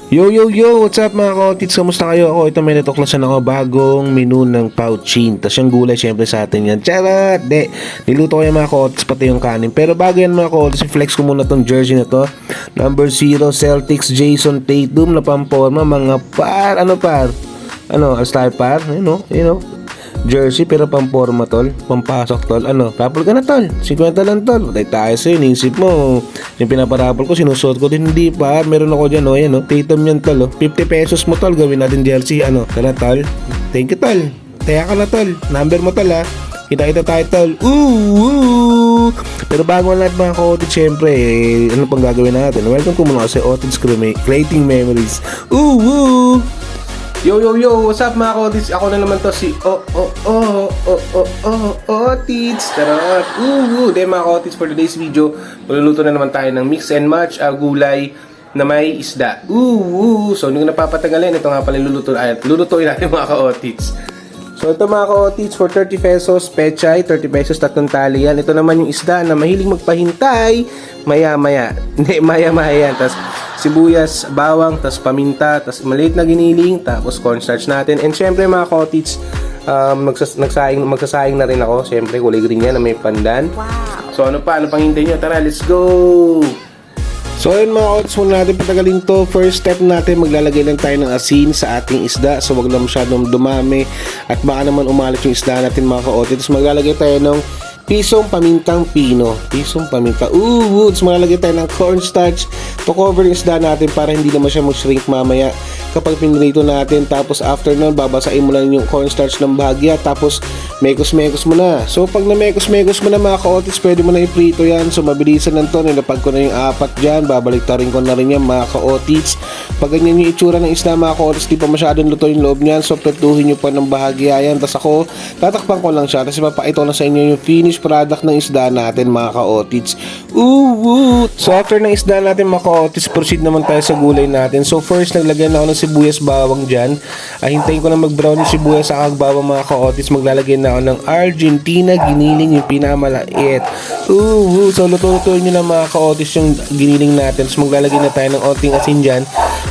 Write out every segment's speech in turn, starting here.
Yo yo yo, what's up mga kotits? Kamusta kayo? Ako, ito may natuklasan ako bagong menu ng Pouchin. Tapos yung gulay syempre sa atin yan. Charot! Niluto ko yung mga kotits pati yung kanin. Pero bago yan mga kotits, flex ko muna tong jersey na to. Number 0, Celtics, Jason Tatum na pamporma. Mga par, all-star par, you know. Jersey pero pamporma tol, pampasok tol. Raffle ka na tol, 50 lang tol. Dahil tayo sa'yo, inisip mo yung pinaparapol ko, sinusuot ko din. Hindi pa, meron ako dyan Tatum yan tol 50 pesos mo tol, gawin natin jersey. Tara tol, thank you tol. Taya ka na tol, number mo tol kita tayo tol. Ooh! Pero bago natin mga ka-Otids, syempre ano pang gagawin natin? Welcome to muna kasi Otids Creating Memories. Ooh! Yo yo yo, what's up mga Otids? Ako na naman to si Otids. Tara. Mga Otids, for today's video, maluluto na naman tayo ng mix and match gulay na may isda. So hindi ko napapatagalin, ito nga pala lulutuin natin mga Otids. So ito mga ka-Otids, for 30 pesos pechay, 30 pesos tatlong tali yan. Ito naman yung isda na mahilig magpahintay maya-maya. Hindi, maya-maya yan. Tapos sibuyas, bawang, tapos paminta, tapos maliit na giniling, tapos cornstarch natin. And syempre mga ka-Otids, magsasayang na rin ako. Syempre kulay green yan na may pandan. Wow. So ano pang hintay nyo? Tara, let's go! So ayun mga Otids, muna natin patagalin to. First step natin, maglalagay lang tayo ng asin sa ating isda. So wag lang masyadong dumami at baka naman umalit yung isda natin mga ka-Otids. Maglalagay tayo ng pisong pamintang pino. Pisong paminta. Tapos maglalagay tayo ng cornstarch to cover yung isda natin para hindi naman siya mag-shrink mamaya kapag pinrito natin. Tapos after nun, babasain mo lang yung cornstarch ng bahagya. Tapos mekos-mekos mo na. So pag na-mekos-mekos mo na mga ka-Otids, pwede mo na iprito yan. So mabilisan lang to. Nilapag ko na yung 4 dyan. Babalik rin ko na rin yan mga ka-Otids. Pag ganyan yung itsura ng isda mga ka-Otids, di pa masyadong luto yung loob niyan. So prituhin nyo pa ng bahagya yan. Tapos ako, tatakpan ko lang siya. Tapos ipapakita ko na sa inyo yung finish product ng isda natin mga ka-Otids. So after ng isda natin mga ka-Otids, proceed naman tayo sa gulay natin. So first, naglagay na ako ng sibuyas bawang dyan. Hintayin ko na mag-brown yung sibuyas sa bawang mga ka-Otids. Maglalagay na ako ng Argentina giniling, yung pinamalait. So luto-lutuin nyo na mga ka-Otids yung giniling natin. So maglalagay na tayo ng onting asin dyan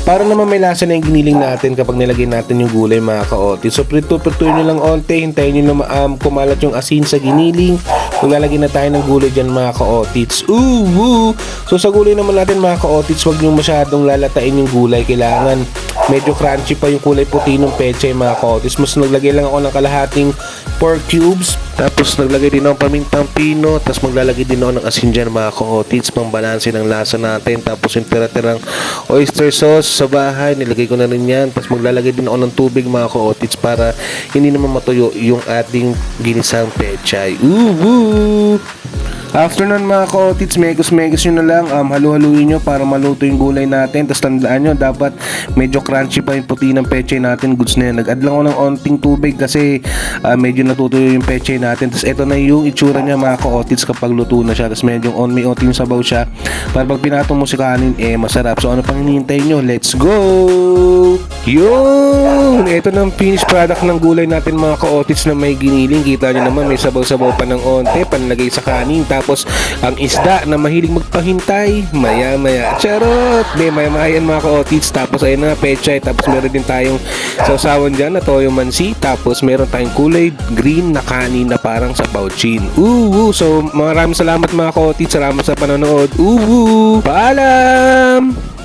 para naman may lasa na yung giniling natin kapag nilagay natin yung gulay mga ka-Otids. So prituin nyo lang onte, hintayin nyo na kumalat yung asin sa giniling. Maglalagay na tayo ng gulay dyan mga ka-Otids. So sa gulay naman natin mga ka-Otids, huwag nyo masyadong lalatain yung gulay. Kailangan medyo crunchy pa yung kulay puti ng pechay mga ka-Otids. Mas naglagay lang ako ng kalahating pork cubes. Tapos naglagay din ako pamintang pino. Tapos maglalagay din ako ng asin dyan mga ka-Otids, pang balanse ng lasa natin. Tapos yung tira-tirang oyster sauce sa bahay, nilagay ko na rin yan. Tapos maglalagay din ako ng tubig mga ka-Otids para hindi naman matuyo yung ating ginisang pechay. After nun mga ka-Otids, mekos-mekos nyo na lang, halu-haluin nyo para maluto yung gulay natin. Tapos tandaan nyo, dapat medyo crunchy pa yung puti ng pechay natin. Goods na yan. Nag-add lang ako ng onting tubig kasi medyo natutuyo yung pechay natin. Tapos ito na yung itsura niya mga ka-Otids kapag luto na siya. Tapos medyo may onting sabaw siya para pag pinatong mo si kanin, masarap. So ano pang hinihintay nyo? Let's go! Yun! Ito na ang finished product ng gulay natin mga ka-Otids na may giniling. Kita nyo naman, may sabaw-sabaw pa ng onte, panlagay sa kanin. Tapos ang isda na mahilig magpahintay maya-maya. Charot! Maya-maya yan mga ka-Otids. Tapos ayun na, pechay. Tapos meron din tayong sausawan dyan na toyo mansi. Tapos meron tayong kulay green na kanin na parang sa Pouchin. So maraming salamat mga ka-Otids. Salamat sa panonood. Paalam!